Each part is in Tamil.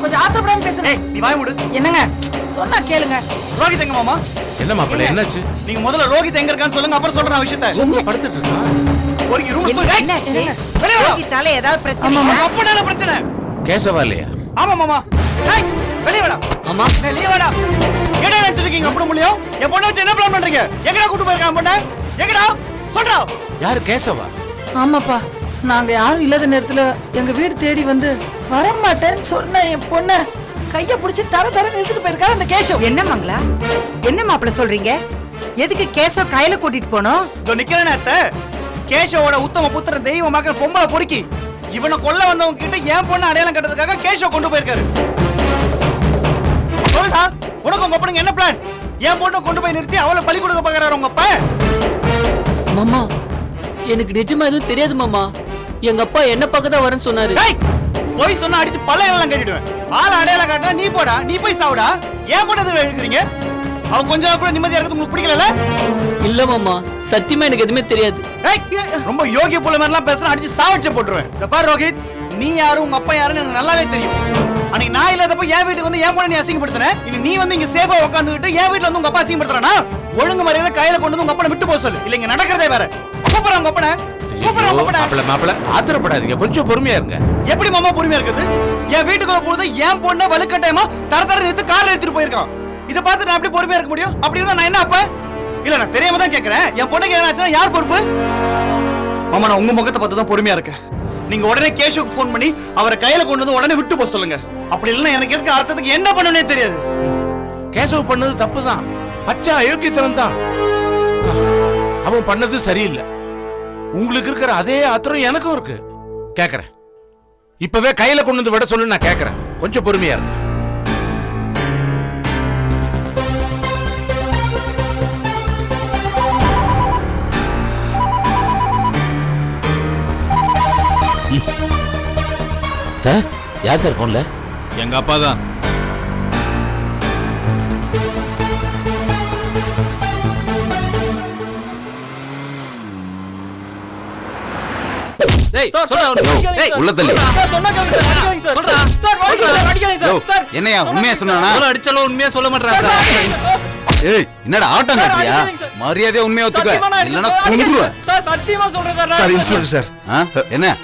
கொஞ்சம் ஆத்திரப்படாம பேசுங்க. நீ வாய் மூடு. என்னங்க சொன்னா கேளுங்க. ரோஹித் எங்க மாமா? என்ன மாப்பிள்ள என்னாச்சு? நீங்க முதல்ல ரோஹித் எங்க இருக்கான்னு சொல்லுங்க, அப்புறம் சொல்றேன் விஷயத்தை. படுத்துட்டு இருக்கான். ஒரு ரூம் என்னாச்சு? ரோஹித்தால ஏதாவது பிரச்சனை? அப்படான பிரச்சனை. கேசவா இல்லையா? ஆமா மாமா. ஏய் வெளிய வாடா. ஆமா. வெளிய வாடா. என்ன நினைச்சிருக்கீங்க அப்படி முடியும்? என் பொண்ணை வச்சு என்ன பிளான் பண்றீங்க? எங்கடா கூட்டி போயிருக்கான் பொண்ணை? எங்கடா? சொல்றா. யாரு கேசவா? ஆமாப்பா, நாங்க யாரும் இல்லாத நேரத்துல எங்க வீடு தேடி வந்து வரமாட்டேன்னு சொன்ன என் பொண்ண கைய புடிச்சு தர நிறுத்திட்டு போயிருக்காரு அந்த கேசவ். என்ன மங்களா, என்ன மாப்பிள்ள சொல்றீங்க? எதுக்கு கேசவ கையில கூட்டிட்டு போனோம்? இதோ நிக்கிறேன் அத்தை. கேசவோட உத்தம புத்திர தெய்வமாக்கிற பொம்பளை பொறுக்கி இவனை கொல்ல வந்தவங்க கிட்ட என் பொண்ணு அடையாளம் கட்டுறதுக்காக கேசவ கொண்டு போயிருக்காரு. சொல்றா, உனக்கு உங்க அப்பனுக்கு என்ன பிளான்? என் பொண்ணை கொண்டு போய் நிறுத்தி அவளை பலி கொடுக்க பாக்குறாரு உங்க அப்பா. மாமா, எனக்கு நிஜமா எதுவும் தெரியாது மாமா. எங்க அப்பா என்ன பார்க்க தான் வரேன்னு சொன்னாரு. போய் சொன்னா அடிச்சு பல்லையெல்லாம் கட்டிடுவேன். ஆள அடையாளம் காட்டினா நீ போடா, நீ போய் சாவுடா. ஏன் பொண்ணு எதுவும் எழுதுறீங்க? அவ கொஞ்சம் கூட நிம்மதியா இருக்கிறது உங்களுக்கு பிடிக்கல? இல்ல மாமா, சத்தியமா எனக்கு எதுவுமே தெரியாது. ரொம்ப யோகிய புள்ள மாதிரிலாம் பேசுறேன், அடிச்சு சாவடிச்சு போட்டுருவேன். இந்த பாரு ரோஹித், நீ யாரும் உங்க அப்பா யாருன்னு எனக்கு நல்லாவே தெரியும். அன்னைக்கு நான் இல்லாதப்ப என் வீட்டுக்கு வந்து என் பொண்ணை நீ அசிங்கப்படுத்தின. இனி நீ வந்து இங்க சேஃபா உட்காந்துக்கிட்டு என் வீட்டுல வந்து உங்க அப்பா அசிங்கப்படுத்துறானா? ஒழுங்கு மரியாதை கையில கொண்டு வந்து உங்க அப்பனை விட்டு போக சொல்லு. இல்ல இங்க நடக்கிறதே வேற. கூப்பிடுறேன் உங்க அப்பனை. மாப்பிள்ள ஆத்திரப்படாதீங்க, கொஞ்சம் பொறுமையா இருங்க. எப்படி மாமா பொறுமையா இருக்குது? என் வீட்டுக்குள்ள போது என் பொண்ணை வலுக்கட்டாயமா தர நிறுத்து கார்ல எடுத்துட்டு போயிருக்கான். இதை பார்த்து நான் எப்படி பொறுமையா இருக்க முடியும்? அப்படி இருந்தா நான் என்ன அப்ப? இல்ல நான் தெரியாம தான் கேக்குறேன். என் பொண்ணுக்கு ஏதாச்சும் யார் பொறுப்பு? மாமா நான் உங்க முகத்தை பார்த்து தான் பொறுமையா இருக்கேன். நீங்க உடனே கேஷுக்கு போன் பண்ணி அவரை கையில கொண்டு வந்து உடனே விட்டு போக சொல்லுங்க. அப்படி இல்லைன்னா எனக்கு இருக்க அர்த்தத்துக்கு என்ன பண்ணனே தெரியாது. கேசவ் பண்ணது தப்பு தான், பச்சை அயோக்கியத்தனம் தான். அவன் பண்ணது சரியில்லை. உங்களுக்கு இருக்கிற அதே ஆத்திரம் எனக்கும் இருக்கு. கேக்குறேன், இப்பவே கையில கொண்டு வந்து விட சொல்லு. நான் கேக்குறேன், கொஞ்சம் பொறுமையா இருங்க. சார், யார் சார் போன்ல? எங்க அப்பா தான். என்னையா உண்மையா சொன்னானா? அடிச்சாலும் உண்மையா சொல்ல மாட்டேன். ஏய், என்னடா ஆட்டம் காட்டுறியா? மரியாதையா உண்மையா ஒத்துக்க, இல்லனா கொன்றுவேன். சார் சத்தியமா சொல்றேன் சார். சார் இன்ஸ்பெக்டர் சார், என்ன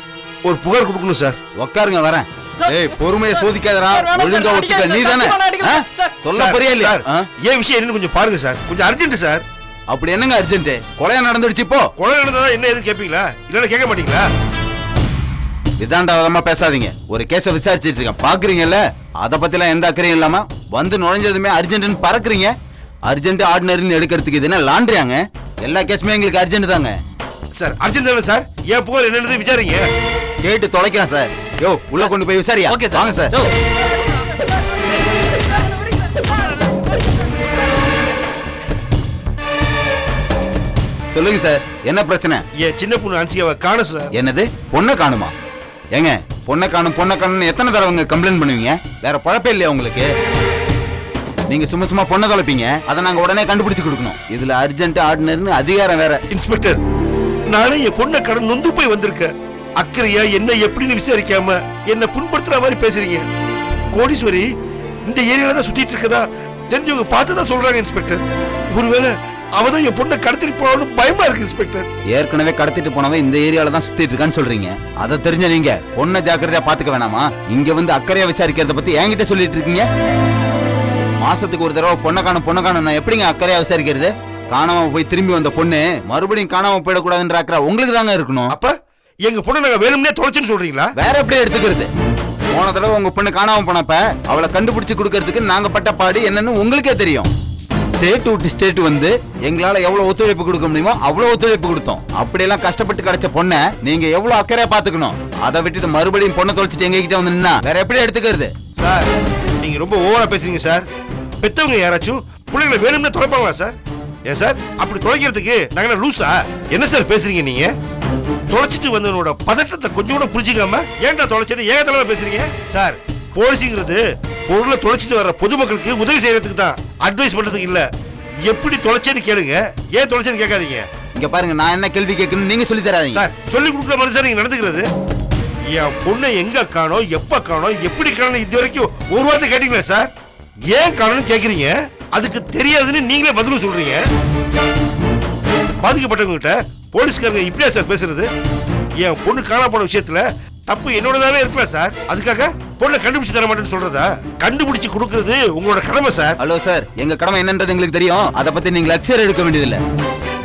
ஒரு புகார் கொடுக்கணும் சார். உட்காருங்க, வரேன். ஏய், பொறுமையை சோதிக்காதடா, ஒழுங்கா ஒத்துக்க. நீ தானே சொல்ல போறியா இல்லையா? ஏன் விஷயம் என்னன்னு கொஞ்சம் பாருங்க சார், கொஞ்சம் அர்ஜென்ட் சார். அப்படி என்னங்க அர்ஜென்ட்? கொலையா நடந்துடுச்சு. இப்போ கொலை நடந்ததா என்ன எதுன்னு கேட்பீங்களா? இல்லைன்னா கேட்க மாட்டீங்களா? விதாண்டாவதமா பேசாதீங்க. ஒரு கேஸை விசாரிச்சுட்டு இருக்கேன், பாக்குறீங்கல்ல? அத பத்திலாம் எந்த அக்கறையும் இல்லாம வந்து நுழைஞ்சதுமே அர்ஜென்ட்னு பறக்குறீங்க. அர்ஜென்ட் ஆர்டினரின்னு எடுக்கிறதுக்கு இது என்ன லாண்ட்ரியாங்க? எல்லா கேஸுமே எங்களுக்கு அர்ஜென்ட் தாங்க சார். அர்ஜென்ட் தானே சார்? ஏன் புகார் என்னன்னு விசாரிங்க. கேட்டு தொலைக்கலாம் சார். யோ, உள்ள கொண்டு போய் விசாரியா. வாங்க சார். சொல்லுங்க சார், என்ன பிரச்சனை? ஏன் சின்ன பொண்ணு அன்சியாவை காணோம் சார். என்னது, பொண்ணை காணுமா? ஏங்க, பொண்ணை காணும் எத்தனை தடவை கம்ப்ளைண்ட் பண்ணுவீங்க? வேற பழப்பே இல்லையா உங்களுக்கு? நீங்க சும்மா பொண்ணை தொலைப்பீங்க, அதை நாங்க உடனே கண்டுபிடிச்சு கொடுக்கணும். இதுல அர்ஜென்ட் ஆர்டினரின்னு அதிகாரம் வேற. இன்ஸ்பெக்டர், நானே என் பொண்ணை கடன் நொந்து போய் வந்திருக்கேன். அக்கறையா என்ன எப்படின்னு விசாரிக்காம என்ன புண்படுத்துற மாதிரி பேசுறீங்க. கோடீஸ்வரி இந்த ஏரியால தான் சுத்திட்டு இருக்கதா தெரிஞ்சவங்க பார்த்துதான் சொல்றாங்க இன்ஸ்பெக்டர். ஒருவேளை அவதான் என் பொண்ணை கடத்திட்டு போனாலும் பயமா இருக்கு இன்ஸ்பெக்டர். ஏற்கனவே கடத்திட்டு போனவன் இந்த ஏரியால தான் சுத்திட்டு இருக்கான்னு சொல்றீங்க. அதை தெரிஞ்ச நீங்க பொண்ணை ஜாக்கிரதையா பாத்துக்க வேணாமா? இங்க வந்து அக்கறையா விசாரிக்கிறத பத்தி என்கிட்ட சொல்லிட்டு இருக்கீங்க. மாசத்துக்கு ஒரு தடவை பொண்ணை காணும் நான் எப்படிங்க அக்கறையா விசாரிக்கிறது? காணாம போய் திரும்பி வந்த பொண்ணு மறுபடியும் காணாம போயிடக்கூடாதுன்ற அக்கறை உங்களுக்கு தாங்க இருக்கணும். அப்ப எங்க பொண்ணை நாங்க வேணும்னே தொலைச்சுன்னு சொல்றீங்களா? வேற எப்படி எடுத்துக்கிறது? போன தடவை உங்க பொண்ணு காணாம போனப்ப அவளை கண்டுபிடிச்சு கொடுக்கறதுக்கு நாங்க பட்ட பாடு என்னன்னு உங்களுக்கே தெரியும். ஸ்டேட் விட்டு ஸ்டேட் வந்து எங்களால எவ்வளவு ஒத்துழைப்பு கொடுக்க முடியுமோ அவ்வளவு ஒத்துழைப்பு கொடுத்தோம். அப்படியெல்லாம் கஷ்டப்பட்டு கிடைச்ச பொண்ணை நீங்க எவ்வளவு அக்கறையா பாத்துக்கணும். அதை விட்டுட்டு மறுபடியும் பொண்ணை தொலைச்சிட்டு எங்க கிட்ட வந்து நின்னா வேற எப்படி எடுத்துக்கிறது? சார், நீங்க ரொம்ப ஓவரா பேசுறீங்க சார். பெத்தவங்க யாராச்சும் பிள்ளைங்களை வேணும்னே தொலைப்பாங்களா சார்? ஏன் சார் அப்படி தொலைக்கிறதுக்கு நாங்க லூசா? என்ன சார் பேசுறீங்க நீங்க? தொலைச்சிட்டு வந்தவனோட பதட்டத்தை கொஞ்சம் கூட புரிஞ்சுக்காம ஏன்டா தொலைச்சிட்டு ஏகத்தளமா பேசுறீங்க சார்? போலீஸுங்கிறது பொருளை தொலைச்சிட்டு வர்ற பொதுமக்களுக்கு உதவி செய்யறதுக்கு தான், அட்வைஸ் பண்றதுக்கு இல்ல. எப்படி தொலைச்சேன்னு கேளுங்க, ஏன் தொலைச்சேன்னு கேட்காதீங்க. இங்க பாருங்க, நான் என்ன கேள்வி கேட்கணும் நீங்க சொல்லி தராதீங்க சார். சொல்லி கொடுக்குற மனுஷன் நீங்க நடந்துக்கிறது. என் பொண்ணை எங்க காணோம், எப்ப காணோம், எப்படி காணோம், இது வரைக்கும் ஒரு வார்த்தை கேட்டீங்களா சார்? ஏன் காணோம்னு கேக்குறீங்க, அதுக்கு தெரியாதுன்னு நீங்களே பதிலும் சொல்றீங்க. பாதிக்கப்பட்டவங்க கிட்ட போலீஸ்காரங்க இப்படியா சார் பேசுறது? என் பொண்ணு காணா போன விஷயத்துல தப்பு என்னோடதாவே இருக்கலாம் சார். அதுக்காக பொண்ணை கண்டுபிடிச்சு தர மாட்டேன்னு சொல்றதா? கண்டுபிடிச்சு கொடுக்கறது உங்களோட கடமை சார். ஹலோ சார், எங்க கடமை என்னன்றது எங்களுக்கு தெரியும். அதை பத்தி நீங்க லெக்சர் எடுக்க வேண்டியதில்லை.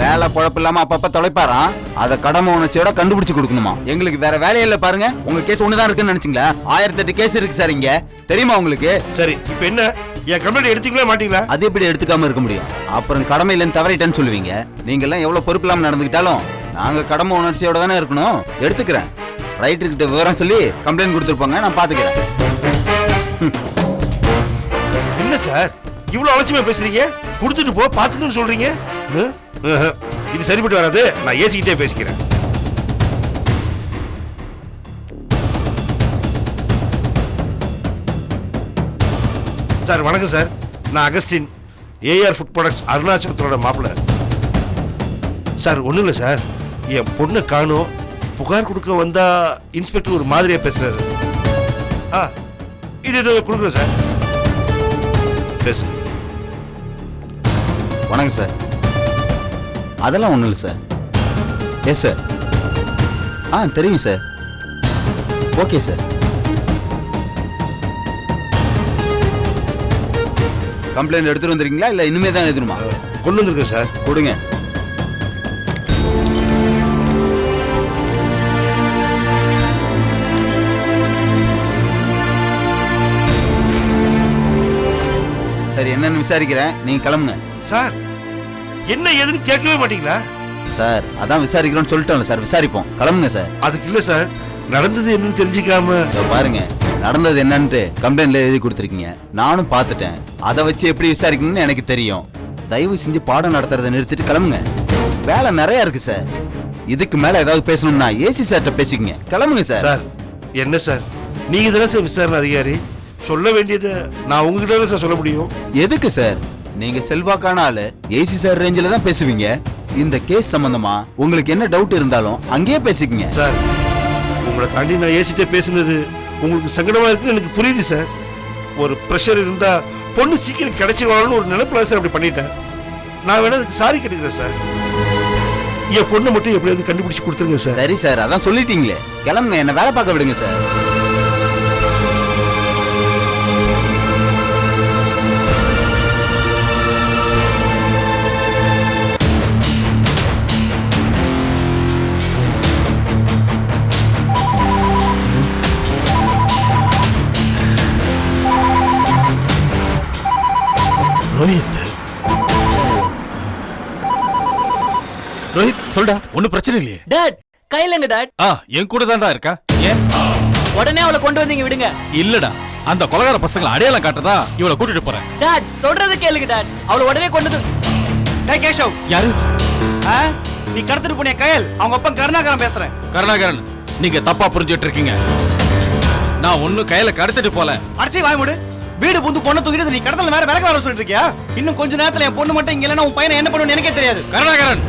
வேலை குழப்பம் இல்லாம அப்பப்ப தொலைப்பாராம், அதை கடமை உணர்ச்சியோட கண்டுபிடிச்சு கொடுக்கணுமா? எங்களுக்கு வேற வேலையில பாருங்க. உங்க கேஸ் ஒண்ணுதான் இருக்குன்னு நினைச்சீங்களா? 1008 கேஸ் இருக்கு சார் இங்க, தெரியுமா உங்களுக்கு? சரி, இப்ப என்ன, என் கம்ப்ளைண்ட் எடுத்துக்கவே மாட்டீங்களா? அது எப்படி எடுத்துக்காம இருக்க முடியும்? அப்புறம் கடமை இல்லைன்னு தவறிட்டேன்னு சொல்லுவீங்க. நீங்க எல்லாம் எவ்வளவு பொறுப்பு இல்லாம நடந்துக்கிட்டாலும் நாங்க கடமை உணர்ச்சியோட தானே இருக்கணும். எடுத்துக்கிறேன். ரைட்டர் கிட்ட விவரம் சொல்லி கம்ப்ளைண்ட் கொடுத்துருப்பாங்க, நான் பாத்துக்கிறேன். என்ன சார் இவ்வளவு அலட்சியமா பேசுறீங்க? கொடுத்துட்டு போ, பாத்துக்கணும்னு சொல்றீங்க. இது சரிப்பட்டு வராது. நான் ஏசிக்கிட்டே பேசிக்கிறேன். சார் வணக்கம் சார். நான் அகஸ்டின், ஏஆர் ஃபுட் ப்ராடக்ட்ஸ் அருணாச்சலத்தோட மாப்பிள்ள. சார் ஒன்றும் இல்லை சார், என் பொண்ணை காணோம், புகார் கொடுக்க வந்தா இன்ஸ்பெக்டர் ஒரு மாதிரியா பேசுறாரு. இது கொடுக்குறேன் சார், பேசு. வணக்கம் சார். அதெல்லாம் ஒன்றும் இல்லை சார். Yes sir. தெரியும் சார். Okay sir. கம்ப்ளைண்ட் எடுத்துட்டு வந்துருக்கீங்களா இல்லை இனிமே தான் எழுதணுமா? கொண்டு வந்திருக்கேன் சார். கொடுங்க. சரி, என்னன்னு விசாரிக்கிறேன், நீங்க கிளம்புங்க. சார் என்ன ஏதுன்னு கேட்கவே மாட்டீங்களா? சார் அதான் விசாரிக்கிறோம்னு சொல்லிட்டோம்ல சார், விசாரிப்போம். கிளம்புங்க சார். அதுக்கு இல்ல சார், நடந்தது என்னன்னு தெரிஞ்சுக்காம. பாருங்க, நடந்தது என்னன்னு கம்ப்ளைண்ட்ல எழுதி கொடுத்துருக்கீங்க, நானும் பார்த்துட்டேன். அதை வச்சு எப்படி விசாரிக்கணும்னு எனக்கு தெரியும். தயவு செஞ்சு பாடம் நடத்துறதை நிறுத்திட்டு கிளம்புங்க. வேலை நிறைய இருக்கு சார். இதுக்கு மேல ஏதாவது பேசணும்னா ஏசி சார்ட்ட பேசிக்கங்க. கிளம்புங்க சார். சார் என்ன சார், நீங்க தானே சார் விசாரணை அதிகாரி, சொல்ல வேண்டியதை நான் உங்ககிட்ட சார் சொல்ல முடியும். எதுக்கு சார்? நீங்க செல்வாக்கான ஆளு, ஏசி சார் ரேஞ்சில தான் பேசுவீங்க. இந்த கேஸ் சம்பந்தமா உங்களுக்கு என்ன டவுட் இருந்தாலும் அங்கேயே பேசிக்கங்க சார். உங்களை தாண்டி நான் ஏசிட்டே பேசுனது உங்களுக்கு சங்கடமா இருக்குன்னு எனக்கு புரியுது சார். ஒரு ப்ரெஷர் இருந்தா பொண்ணு சீக்கிரம் கிடைச்சிருவாங்கன்னு ஒரு நினைப்புல சார் அப்படி பண்ணிட்டேன். நான் வேணா அதுக்கு சாரி கேட்டுக்கிறேன் சார். என் பொண்ணை மட்டும் எப்படியாவது கண்டுபிடிச்சு கொடுத்துருங்க சார். சரி சார், அதான் சொல்லிட்டீங்களே, கிளம்புங்க. என்ன வேலை பார்க்க விடுங்க சார். ரோஹித், சொல்டா. ஒன்னும் பிரச்சனை இல்லையே? Dot கையிலங்க dot. என் கூட தான்டா இருக்கா. ஏன் உடனே அவளை கொண்டு வந்தீங்க, விடுங்க. இல்லடா, அந்த கொலகார பசங்களை அடையாளம் காட்டதா இவளை கூட்டிட்டு போறேன். டாட் சொல்றது கேளுங்க டாட். அவளை உடனே கொண்டு வந்து. டேய் கேஷவ். யாரு? நீ கடத்திட்டு போனிய கயல், அவங்க அப்பா கருணாகரன் பேசுறேன். கருணாகரன், நீங்க தப்பா புரிஞ்சுட்டு இருக்கீங்க. நான் ஒன்னும் கையில கடத்திட்டு போல. அடிச்சி வாய் மூடு. வீடு புந்து பொண்ணை தூக்கிட்டு நீ கடத்தல வேற விலக வர சொல்லிட்டு இருக்கியா? இன்னும் கொஞ்ச நேரத்துல என் பொண்ணு மட்டும் இங்க இல்லைன்னா உன் பையனை என்ன பண்ணுன்னு எனக்கே தெரியாது. கருணாகரன்,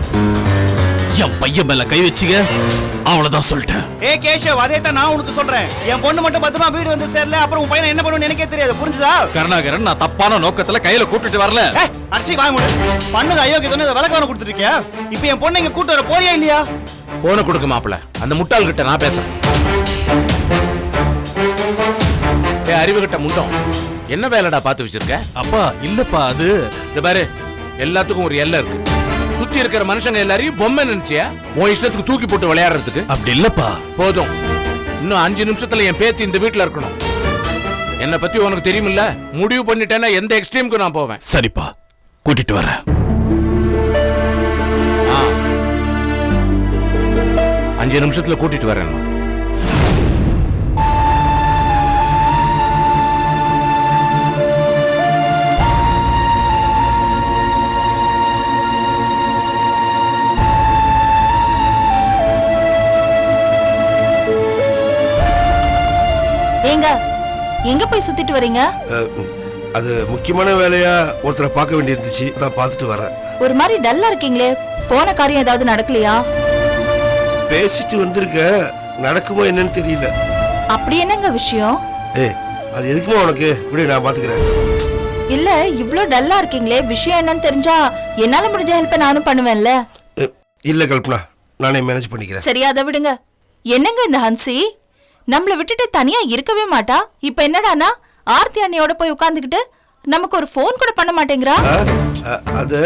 என் பையன் மேல கை வச்சுங்க, அவ்வளவுதான் சொல்லிட்டேன். ஏ கேஷவ், அதே தான் நான் உனக்கு சொல்றேன். என் பொண்ணு மட்டும் பத்திரமா வீடு வந்து சேரல, அப்புறம் உன் பையனை என்ன பண்ணுன்னு எனக்கே தெரியாது. புரிஞ்சுதா? கருணாகரன், நான் தப்பான நோக்கத்துல கையில கூட்டிட்டு வரல. அடிச்சி வாய் மூடு. பண்ணது அயோக்கியத்தனே விலக வர கொடுத்துட்டு இருக்கியா? இப்போ என் பொண்ணை இங்க கூட்டு வர போறியா இல்லையா? போனை கொடுக்க மாப்பிள்ள, அந்த முட்டாள் கிட்ட நான் பேசுறேன். அறிவு கிட்ட முண்டம், என்ன வேலைடா பார்த்து வச்சிருக்க? அப்பா இல்லப்பா, அது இந்த பாரு, எல்லாத்துக்கும் ஒரு எல்லை இருக்கு. சுத்தி இருக்கிற மனுஷங்க எல்லாரையும் பொம்மை நினைச்சியா உன் இஷ்டத்துக்கு தூக்கி போட்டு விளையாடுறதுக்கு? அப்படி இல்லப்பா. போதும், இன்னும் 5 நிமிஷத்துல என் பேத்தி இந்த வீட்டுல இருக்கணும். என்னை பத்தி உனக்கு தெரியுமில்ல, முடிவு பண்ணிட்டேன்னா எந்த எக்ஸ்ட்ரீமுக்கு நான் போவேன். சரிப்பா, கூட்டிட்டு வரேன். 5 நிமிஷத்துல கூட்டிட்டு வரேன். ஏங்க, எங்க போய் சுத்திட்டு வரீங்க? அது முக்கியமான வேலையா ஒருத்தரை பார்க்க வேண்டியிருந்துச்சு, நான் பார்த்துட்டு வரேன். ஒரு மாதிரி டல்லா இருக்கீங்களே, போன காரியம் ஏதாவது நடக்கலையா? பேசிட்டு வந்திருக்க, நடக்குமோ என்னன்னு தெரியல. அப்படி என்னங்க விஷயம்? அது எதுக்குமா உனக்கு? இப்படி நான் பாத்துக்கிறேன். இல்ல, இவ்ளோ டல்லா இருக்கீங்களே, விஷயம் என்னன்னு தெரிஞ்சா என்னால முடிஞ்ச ஹெல்ப் நானும் பண்ணுவேன்ல. இல்ல கல்பனா, நானே மேனேஜ் பண்ணிக்கிறேன். சரி, அதை விடுங்க. என்னங்க இந்த ஹன்சி நம்மள விட்டுட்டு தனியா இருக்கவே மாட்டா. இப்ப என்னடானா ஆர்த்தி அண்ணியோட போய் உட்கார்ந்துகிட்டு நமக்கு ஒரு போன் கூட பண்ண மாட்டேங்கிறா. அது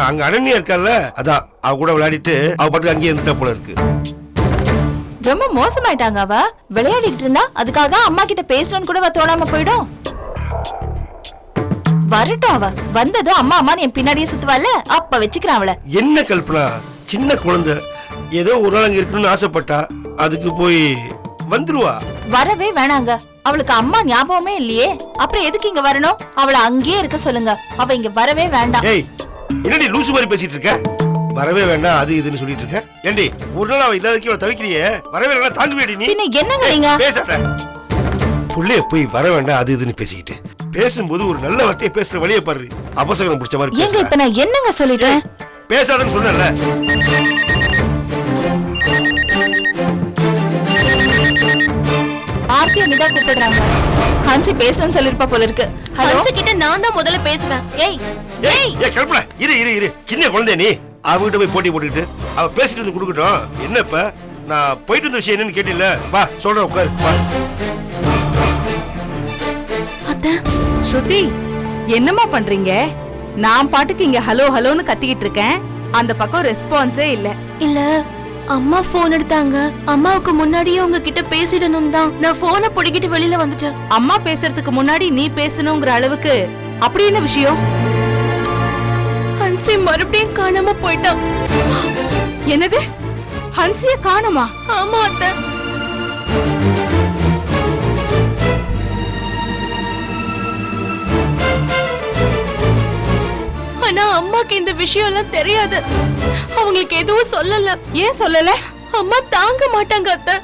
அங்க அனன்யா இருக்கால, அதான் அவ கூட விளையாடிட்டு அவ பாட்டுக்கு அங்கேயே இருந்துட்டா போல இருக்கு. ரொம்ப மோசமாயிட்டாங்க. அவ விளையாடிட்டு இருந்தா அதுக்காக அம்மா கிட்ட பேசணும்னு கூட தோணாம போயிடும். வரட்டும், அவ வந்ததும் அம்மா அம்மா என் பின்னாடியே சுத்துவால, அப்ப வச்சுக்கிறான் அவளை. என்ன கல்பனா, சின்ன குழந்தை ஏதோ ஒரு நாள் அங்க இருக்கணும்னு ஆசைப்பட்டா, அதுக்கு போய் வந்துருவா. வரவே வேணாங்க, அவளுக்கு அம்மா ஞாபகமே இல்லையே, அப்புறம் எதுக்கு இங்க வரணும்? அவளை அங்கேயே இருக்க சொல்லுங்க, அவ இங்க வரவே வேண்டாம். ஏய், என்னடி லூசு மாதிரி பேசிட்டு இருக்க? வரவே வேண்டாம் அது இதுன்னு சொல்லிட்டு இருக்க. ஏண்டி, ஒரு நாள் அவ இல்லாததுக்கு அவளை தவிக்கிறியே, வரவே வேண்டாம் தாங்குவேடி நீ? பின்ன என்னங்க நீங்க? பேசாத. புள்ளைய போய் வர வேண்டாம் அது இதுன்னு பேசிக்கிட்டு, பேசும்போது ஒரு நல்ல வார்த்தையை பேசுற வழியை பாரு. அபசகனம் பிடிச்ச மாதிரி ஏங்க இப்ப நான் என்னங்க சொல்லிட்டேன்? பேசாதன்னு சொன்னல. ஆர்த்தி அண்ணி தான் கூப்பிடுறாங்க. ஹன்சி பேசணும்னு சொல்லிருப்பா போல இருக்கு. ஹன்சி கிட்ட நான் தான் முதல்ல பேசுவேன். ஏய் ஏய் ஏய் கல்பனா, இரு சின்ன குழந்தை நீ. அவகிட்ட போய் போட்டி போட்டுக்கிட்டு அவ பேசிட்டு வந்து கொடுக்கட்டும். என்ன இப்ப நான் போயிட்டு வந்த விஷயம் என்னன்னு கேட்டில? வா சொல்றேன், உட்காரு. அத்தை, ஸ்ருதி என்னம்மா பண்றீங்க? நான் பாட்டுக்கு இங்க ஹலோ ஹலோன்னு கத்திக்கிட்டு இருக்கேன், அந்த பக்கம் ரெஸ்பான்ஸே இல்ல. இல்ல, அம்மா போன் எடுத்தாங்க. அம்மாவுக்கு முன்னாடியே உங்ககிட்ட பேசிடணும் தான் நான் போனை புடிக்கிட்டு வெளியில வந்துட்டேன். அம்மா பேசுறதுக்கு முன்னாடி நீ பேசணுங்கிற அளவுக்கு அப்படி என்ன விஷயம்? ஹன்சி மறுபடியும் காணாம போயிட்டான். என்னது, ஹன்சிய காணோமா? ஆமா அத்தை. ஆனா அம்மாக்கு இந்த விஷயம் எல்லாம் தெரியாது. அவங்களுக்கு எதுவும் சொல்லல. ஏன் சொல்லல? அம்மா தாங்க மாட்டாங்க அத்தை.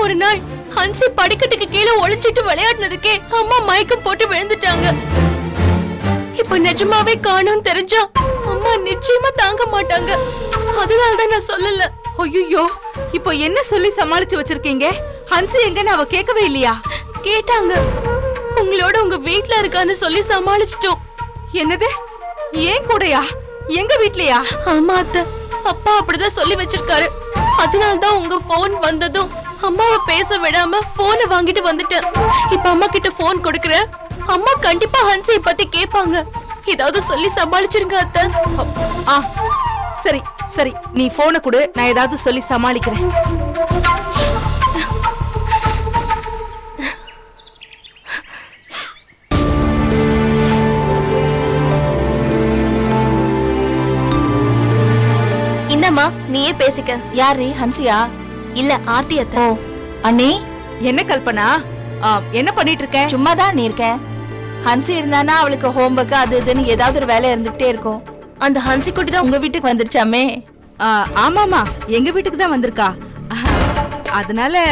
ஒரு நாள் ஹன்சி படிக்கட்டுக்கு கீழே ஒளிச்சிட்டு விளையாடுனதுக்கே அம்மா மயக்கம் போட்டு விழுந்துட்டாங்க. இப்ப நிஜமாவே காணோம் தெரிஞ்சா அம்மா நிச்சயமா தாங்க மாட்டாங்க. அதனாலதான் நான் சொல்லல. ஐயோ, இப்போ என்ன சொல்லி சமாளிச்சு வச்சிருக்கீங்க? ஹன்சி எங்கன்னு அவ கேட்கவே இல்லையா? கேட்டாங்க. உங்களோட உங்க வீட்ல இருக்கான்னு சொல்லி சமாளிச்சிட்டோம். என்னது, ஏன் கூடயா? எங்க வீட்லயா? ஆமா அத்தை, அப்பா அப்படிதான் சொல்லி வச்சிருக்காரு. அதனால்தான் உங்க போன் வந்ததும் அம்மாவை பேச விடாம போனை வாங்கிட்டு வந்துட்டேன். இப்ப அம்மா கிட்ட போன் கொடுக்கறேன். அம்மா கண்டிப்பா ஹன்சியை பத்தி கேட்பாங்க. ஏதாவது சொல்லி சமாளிச்சிருங்க அத்தை. சரி சரி, நீ போனை கொடு, நான் ஏதாவது சொல்லி சமாளிக்கிறேன். என்னம்மா நீயே பேசிக்க. யாரு? ஹன்சியா? இல்ல, ஆர்த்தி அத்தை. ஓ அண்ணி. என்ன கல்பனா, என்ன பண்ணிட்டு இருக்க? சும்மா தான் நீ இருக்கேன். ஹன்சி இருந்தானா அவளுக்கு ஹோம்ஒர்க் அது இதுன்னு ஏதாவது ஒரு வேலை இருந்துகிட்டே இருக்கும். அந்த ஹன்சி குட்டி தான் உங்க வீட்டுக்கு வந்துருச்சாமே? ஆமாமா, எங்க வீட்டுக்கு தான் வந்திருக்கா. அதனால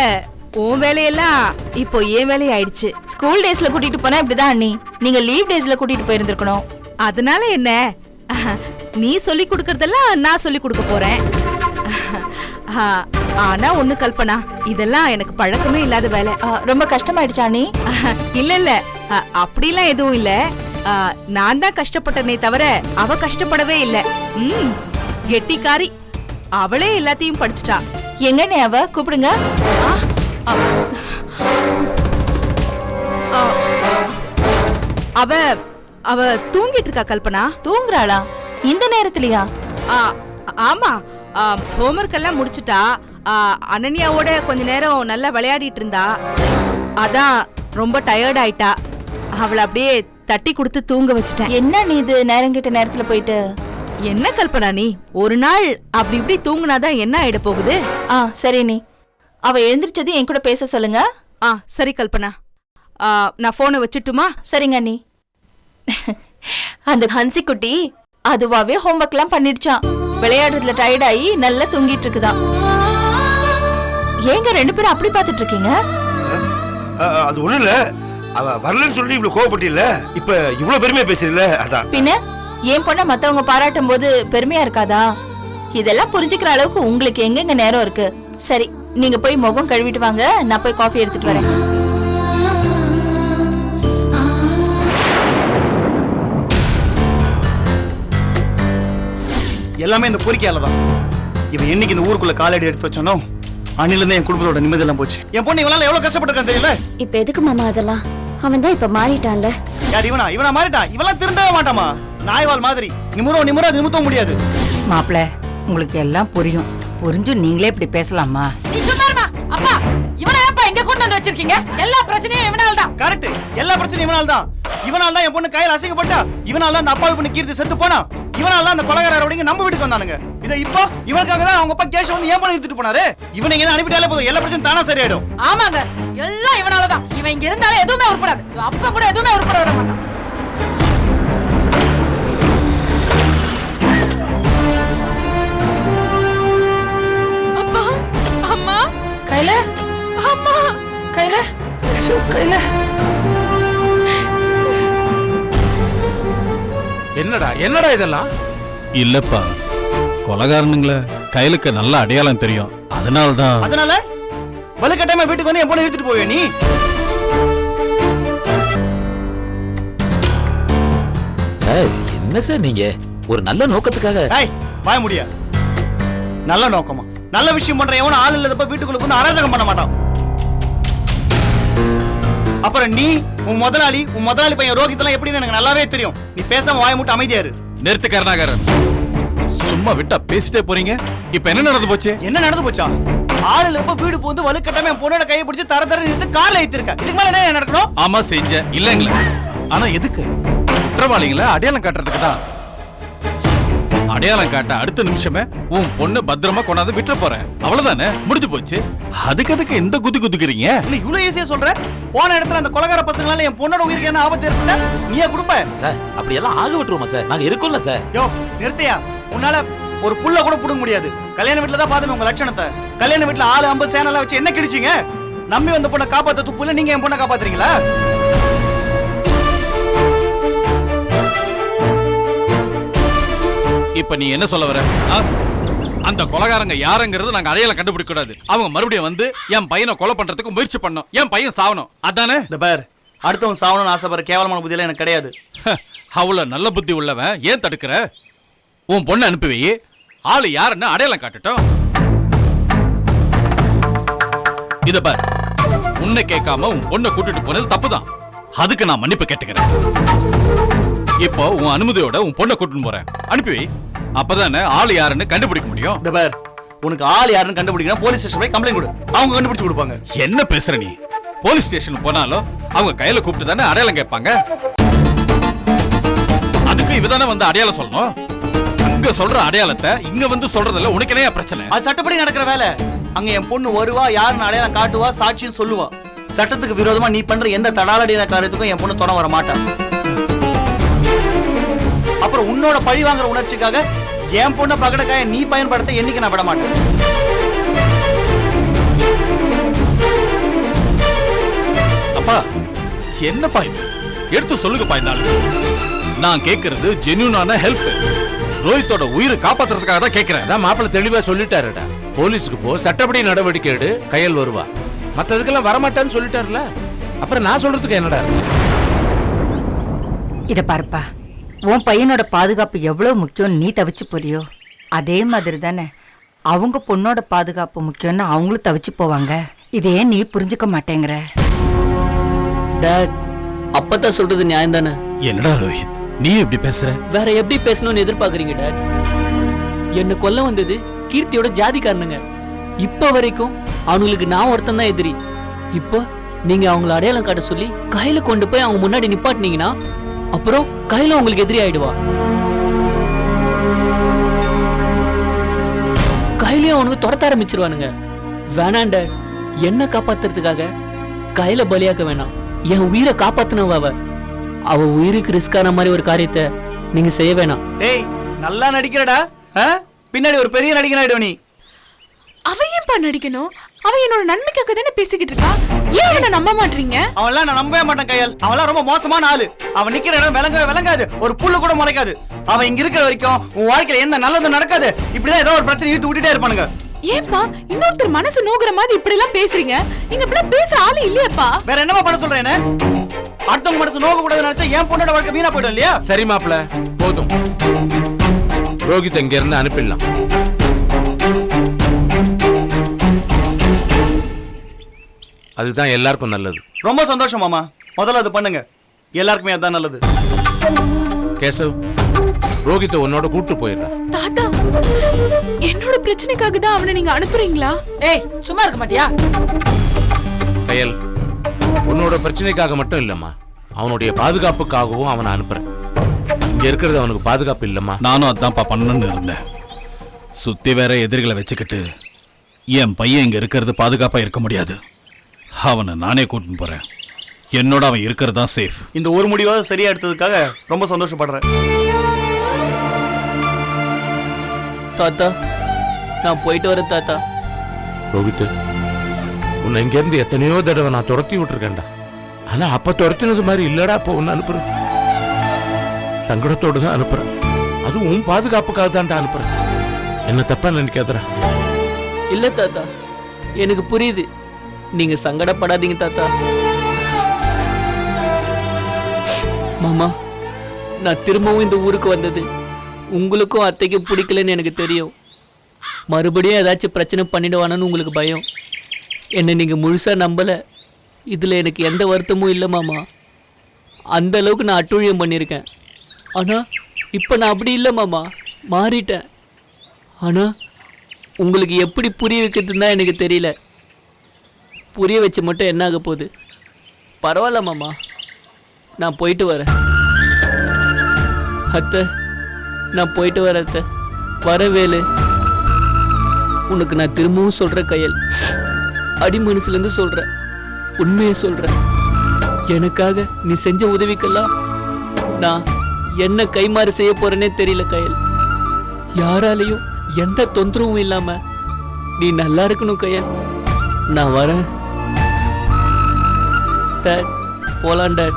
உன் வேலையெல்லாம் இப்போ என் வேலையாயிடுச்சு. ஸ்கூல் டேஸ்ல கூட்டிட்டு போனா இப்படிதான் அண்ணி. நீங்க லீவ் டேஸ்ல கூட்டிட்டு போயிருந்திருக்கணும். அதனால என்ன, நீ சொல்லி கொடுக்கறதெல்லாம் நான் சொல்லி கொடுக்க போறேன். ஆனா ஒண்ணு கல்பனா, இதெல்லாம் எனக்கு பழக்கமே இல்லாத வேலை. ரொம்ப கஷ்டமாயிடுச்சா அண்ணி? இல்ல இல்ல, அப்படிலாம் எதுவும் இல்ல. நான் தான் கஷ்டப்பட்டனே தவிர அவ கஷ்டப்படவே இல்ல. கெட்டிக்காரி, அவளே எல்லாத்தையும் படிச்சுட்டா. எங்கண்ணே அவ? கூப்பிடுங்க. அவ அவ தூங்கிட்டு இருக்கா கல்பனா. தூங்குறாளா இந்த நேரத்துலயா? ஆமா, ஹோம்ஒர்க் எல்லாம் முடிச்சுட்டா. அனன்யாவோட கொஞ்ச நேரம் நல்லா விளையாடிட்டு இருந்தா, அதான் ரொம்ப டயர்ட் ஆயிட்டா. அவளை அப்படியே தட்டி கொடுத்து தூங்க வச்சுட்டேன். என்ன நீ இது நேரங்கிட்ட நேரத்துல போயிட்டு? என்ன கல்பனா நீ, ஒரு நாள் அப்படி இப்படி தூங்குனாதான் என்ன ஆயிட போகுது? சரி நீ, அவ எழுந்திரிச்சது என் கூட பேச சொல்லுங்க. சரி கல்பனா, நான் போனை வச்சுட்டுமா? சரிங்க அண்ணி. அந்த ஹன்சி குட்டி அதுவாவே ஹோம்ஒர்க் எல்லாம் பண்ணிடுச்சான். விளையாடுறதுல டயர்ட் ஆகி நல்லா தூங்கிட்டு இருக்குதான். ஏங்க ரெண்டு பேரும் அப்படி பாத்துட்டு இருக்கீங்க? அது ஒண்ணு இல்ல, அவ வரலன்னு சொல்லி இவ்வளவு கோவப்பட்டில்ல, இப்ப இவ்வளவு பெருமையா பேசுறீல்ல, அதான். பின்ன என் பொண்ணை மத்தவங்க பாராட்டும் போது பெருமையா இருக்காதா? இதெல்லாம் புரிஞ்சுக்கிற அளவுக்கு உங்களுக்கு எங்கெங்க நேரம் இருக்கு? சரி, நீங்க போய் முகம் கழுவிட்டு வாங்க, நான் போய் காஃபி எடுத்துட்டு வரேன். எல்லாமே இந்த பொறிக்கையால தான். இவன் என்னைக்கு இந்த ஊருக்குள்ள காலடி எடுத்து வச்சானோ அன்னில இருந்து என் குடும்பத்தோட நிம்மதி எல்லாம் போச்சு. என் பொண்ணு இவனால எவ்வளவு கஷ்டப்பட்டிருக்கான் தெரியல. இப்ப எதுக்கு மாமா அதெல்லாம்? அவன் தான் இப்ப மாறிட்டான்ல. யார் இவனா? இவனா மாறிட்டான். இவெல்லாம் திருந்தவே மாட்டாமா, நாய்வால் மாதிரி. நிமித்தவும் முடியாது. மாப்பிள்ள, உங்களுக்கு எல்லாம் புரியும். புரிஞ்சு நீங்களே இப்படி பேசலாமா? நீ சும்மா இருமா. அப்பா, இவனை ஏப்பா இங்க கொண்டு வந்து வச்சிருக்கீங்க? எல்லா பிரச்சனையும் இவனால தான். கரெக்ட், எல்லா பிரச்சனையும் இவனால தான். இவனால தான் என் பொண்ணு கையில அசைக்கப்பட்டா. இவனால தான் அந்த அப்பாவி பொண்ணு கீர்த்தி செத்து போனா. இவனால தான் அந்த கொலைகாரரோட நம்ம வீட்டுக்கு வந்தானுங்க. இதை இப்போ இவனுக்காக தான் அவங்க அப்பா கேஷ் வந்து ஏன் பண்ணி எடுத்துட்டு போனாரு. இவனை இங்க அனுப்பிட்டாலே போதும், எல்லா பிரச்சனையும் தானா சரியாயிடும். ஆமாங்க, எல்லாம் இவனால தான். இவன் இங்க இருந்தாலே எதுவுமே உருப்படாது. அப்பா கூட எதுவுமே உருப்பட விட மாட்டான். அப்பா, அம்மா, கையில, அம்மா, கையில, கையில. என்னடா இதெல்லாம்? இல்லப்பா, கொலைகாரனுங்கள கையிலுக்கு நல்ல அடையாளம் தெரியும், அதனால வலுக்கட்டாயமா வீட்டுக்கு வந்து என் பொண்ணு எடுத்துட்டு போவே நீ? சார், என்ன சார் நீங்க ஒரு நல்ல நோக்கத்துக்காக? வாய முடியா? நல்ல நோக்கமா? நல்ல விஷயம் பண்ற எவனும் ஆள் இல்லாதப்ப வீட்டுக்குள்ள வந்து அராஜகம் பண்ண மாட்டான். அப்புறம் நீ உன் முதலாளி பையன் ரோஹித் எல்லாம் எப்படின்னு எனக்கு நல்லாவே தெரியும். நீ பேசாம வாய மூட்டு அமைதியா இரு. நிறுத்து கருணாகரன், சும்மா விட்டா பேசிட்டே போறீங்க. இப்ப என்ன நடந்து போச்சு? என்ன நடந்து போச்சா? ஆள் இல்லாதப்ப வீடு போந்து வலுக்கட்டாம என் பொண்ணோட கையை பிடிச்சி தர நிறுத்து கார்ல ஏத்திருக்க. இதுக்கு மேல என்ன நடக்கணும்? ஆமா செஞ்ச இல்லங்களா? ஆனா எதுக்கு? குற்றவாளிகளை அடையாளம் காட்டுறதுக்கு தான். அடையாளம் காட்ட அடுத்த நிமிஷமே உன் பொண்ணு பத்திரமா கொண்டாந்து விட்டுற போறேன், அவ்வளவுதானே, முடிஞ்சு போச்சு. அதுக்கு எந்த குதிக்கிறீங்க? நீ இவ்வளவு ஈஸியா சொல்ற? போன இடத்துல அந்த கொலைகார பசங்களால என் பொண்ணோட உயிருக்கு என்ன ஆபத்து ஏற்பட்டா நீயே கொடுப்ப? சார், அப்படி எல்லாம் ஆக விட்டுருமா சார்? நாங்க இருக்கோம்ல சார். யோ நிறுத்தியா, உன்னால ஒரு புள்ள கூட புடுங்க முடியாது. கல்யாண வீட்டுல தான் பாத்துமே உங்க லட்சணத்தை. கல்யாண வீட்டுல ஆளு 50 சேனலா வச்சு என்ன கிடைச்சீங்க? நம்பி வந்த பொண்ணை காப்பாத்த துப்புல நீங்க என் பொண்ணை காப்பாத்துறீங்களா? இப்ப நீ என்ன சொல்ல வர? அந்த கொலைகாரங்க யாருங்கிறது நாங்க அடையாளம் கண்டுபிடிக்க கூடாது. அவங்க மறுபடியும் வந்து என் பையனை கொலை பண்றதுக்கு முயற்சி பண்ணோம். என் பையன் சாவணும், அதானே? இந்த பார், அடுத்தவன் சாவணும்னு ஆசைப்படுற கேவலமான புத்தியெல்லாம் எனக்கு கிடையாது. அவ்வளவு நல்ல புத்தி உள்ளவன் ஏன் தடுக்கிற? உன் பொண்ணை அனுப்பி வை, ஆளு யாருன்னு அடையாளம் காட்டட்டும். இத பார், உன்னை கேட்காம உன் பொண்ணை கூட்டிட்டு போனது தப்புதான். அதுக்கு நான் மன்னிப்பு கேட்டுக்கிறேன். இப்போ உன் அனுமதியோட உன் பொண்ணை கூட்டிட்டு போறேன், அனுப்பி வை. அப்பதானே ஆளு யாருன்னு கண்டுபிடிக்க முடியும். இந்த பார், உனக்கு ஆள் யாருன்னு கண்டுபிடிக்கணும், போலீஸ் ஸ்டேஷன் போய் கம்ப்ளைண்ட் கொடு, அவங்க கண்டுபிடிச்சு கொடுப்பாங்க. என்ன பேசுற நீ? போலீஸ் ஸ்டேஷன் போனாலும் அவங்க கையில கூப்பிட்டு தானே அடையாளம் கேட்பாங்க. அதுக்கு இவதானே வந்து அடையாளம் சொல்லணும். அங்க சொல்ற அடையாளத்தை இங்க வந்து சொல்றதுல உனக்கு என்ன பிரச்சனை? அது சட்டப்படி நடக்கிற வேலை. அங்க என் பொண்ணு வருவா, யாருன்னு அடையாளம் காட்டுவா, சாட்சியும் சொல்லுவா. சட்டத்துக்கு விரோதமா நீ பண்ற எந்த தடாலடியான காரியத்துக்கும் என் பொண்ணு தொட வர மாட்டான். அப்புறம் உன்னோட பழி வாங்குற உணர்ச்சிக்காக என் பொண்ண பகடக்காய நீ பயன்படுத்த என்னைக்கு நான் விட மாட்டேன். அப்பா, என்னப்பா இது? எடுத்து சொல்லுங்கப்பா. இந்த ஆளு நான் கேட்கறது ஜென்யூனான ஹெல்ப். ரோஹித்தோட உயிரை காப்பாத்துறதுக்காக தான் கேட்கிறேன். மாப்பிள்ள தெளிவா சொல்லிட்டாருடா. போலீஸ்க்கு போ, சட்டப்படி நடவடிக்கை எடு, கையில் வருவா. மத்ததுக்கெல்லாம் வரமாட்டான்னு சொல்லிட்டாருல, அப்புறம் நான் சொல்றதுக்கு என்னடா இருக்கு? இத பாருப்பா, உன் பையனோட பாதுகாப்பு எவ்வளவு முக்கியம் நீ தவிச்சு போறியோ, அதே மாதிரி தானே அவங்க பொண்ணோட பாதுகாப்பு முக்கியம்னு அவங்களும் தவிச்சு போவாங்க. இதே நீ புரிஞ்சுக்க மாட்டேங்கிற. டாட், அப்பதான் சொல்றது நியாயம் தானே? என்னடா ரோஹித், நீ எப்படி பேசுற? வேற எப்படி பேசணும்னு எதிர்பார்க்கறீங்க டாட்? என்ன கொல்ல வந்தது கீர்த்தியோட ஜாதிக்காரனுங்க. இப்ப வரைக்கும் அவங்களுக்கு நான் ஒருத்தன் தான் எதிரி. இப்போ நீங்க அவங்கள அடையாளம் காட்ட சொல்லி கையில கொண்டு போய் அவங்க முன்னாடி நிப்பாட்டினீங்கன்னா அப்புறம் கையில உங்களுக்கு எதிரி ஆயிடுவா. கையிலயும் அவனுக்கு துரத்த ஆரம்பிச்சிருவானுங்க. வேணாம் டாட், என்ன காப்பாத்துறதுக்காக கையில பலியாக்க வேணாம். என் உயிரை காப்பாத்தினவ அவ உயிருக்கு ரிஸ்கான மாதிரி ஒரு காரியத்தை நீங்க செய்ய வேணாம். டேய், நல்லா நடிக்கிறடா. பின்னாடி ஒரு பெரிய நடிகனாயிடும் நீ. அவ ஏன்பா நடிக்கணும்? அவன் என்னோட நன்மைக்காக தானே பேசிக்கிட்டு இருக்கான். ஏன் அவனை நம்ப மாட்டீங்க? அவன்லாம் நான் நம்பவே மாட்டேன் கையல். அவன்லாம் ரொம்ப மோசமான ஆளு. அவன் நிக்கிற இடம் விளங்காது, ஒரு புல்லு கூட முளைக்காது. அவன் இங்க இருக்கிற வரைக்கும் உன் வாழ்க்கையில எந்த நல்லதும் நடக்காது. இப்படிதான் ஏதோ ஒரு பிரச்சனை இழுத்து விட்டுட்டே இருப்பானுங்க. ஏன்பா இன்னொருத்தர் மனசு நோகுற மாதிரி இப்படி எல்லாம் பேசுறீங்க? நீங்க இப்படி பேசுற ஆளு இல்லையாப்பா? வேற என்னமா பண்ண சொல்றேன்? அடுத்தவங்க மனசு நோக்க கூடாதுன்னு நினைச்சா என் பொண்ணோட வாழ்க்கை வீணா போயிடும் இல்லையா? சரி மாப்பிள, போதும். ரோஹித் இங்க இருந்து அனுப்பிடலாம். அதுதான் எல்லாருக்கும் நல்லது. ரொம்ப சந்தோஷம் மாமா. முதல்ல அது பண்ணுங்க. எல்லாருக்குமே அதான் நல்லது. கேசவ், ரோஹித்தை உன்னோட கூட்டு போயிடுறான். தாத்தா, என்னோட பிரச்சனைக்காக தான் அவனை நீங்க அனுப்புறீங்களா? ஏய், சும்மா இருக்க மாட்டியா? கயல், உன்னோட பிரச்சனைக்காக மட்டும் இல்லம்மா, அவனுடைய பாதுகாப்புக்காகவும் அவனை அனுப்புறேன். இங்க இருக்கிறது அவனுக்கு பாதுகாப்பு இல்லம்மா. நானும் அதான்ப்பா பண்ணணும்னு இருந்தேன். சுத்தி வேற எதிரிகளை வச்சுக்கிட்டு என் பையன் இங்க இருக்கிறது பாதுகாப்பா இருக்க முடியாது. அவனை நானே கூட்டின்னு போறேன். என்னோட அவன் இருக்கிறது தான் சேஃப். இந்த ஒரு முடிவாக சரியா எடுத்ததுக்காக ரொம்ப சந்தோஷப்படுறேன். தாத்தா, நான் போயிட்டு வரேன் தாத்தா. ரோஹித், உன்னை இங்க இருந்து எத்தனையோ தடவை நான் துரத்தி விட்டுருக்கேன்டா. ஆனா அப்ப துரத்தினது மாதிரி இல்லடா. இப்போ உன்னை அனுப்புறேன், சங்கடத்தோடு தான் அனுப்புறேன். அதுவும் உன் பாதுகாப்புக்காக தான்டா அனுப்புறேன். என்ன தப்பா நினைக்காதடா. இல்ல தாத்தா, எனக்கு புரியுது. நீங்க சங்கடப்படாதீங்க தாத்தா. மாமா, நான் திரும்பவும் இந்த ஊருக்கு வந்தது உங்களுக்கும் அத்தைக்கும் பிடிக்கலன்னு எனக்கு தெரியும். மறுபடியும் ஏதாச்சும் பிரச்சனை பண்ணிடுவானு உங்களுக்கு பயம். என்னை நீங்க முழுசா நம்பல. இதுல எனக்கு எந்த வருத்தமும் இல்லை மாமா. அந்த அளவுக்கு நான் அட்டூழியம் பண்ணியிருக்கேன். ஆனா இப்ப நான் அப்படி இல்லை மாமா, மாறிட்டேன். ஆனா உங்களுக்கு எப்படி புரிய வைக்கிறதுன்னு தான் எனக்கு தெரியல. புரிய வச்சு மட்டும் என்ன ஆக போகுது? பரவாயில்ல மாமா, நான் போயிட்டு வரேன். அத்தை, நான் போயிட்டு வரேன் அத்தை. வர வேலு, உனக்கு நான் திரும்பவும் சொல்கிறேன் கையல். அடி மனசுலேருந்து சொல்கிறேன், உண்மையை சொல்கிறேன். எனக்காக நீ செஞ்ச உதவிக்கெல்லாம் நான் என்ன கைமாறு செய்ய போறேனே தெரியல கையல். யாராலையும் எந்த தொந்தரவும் இல்லாம நீ நல்லா இருக்கணும் கையல். நான் வரேன். டேட், போலாம் டேட்.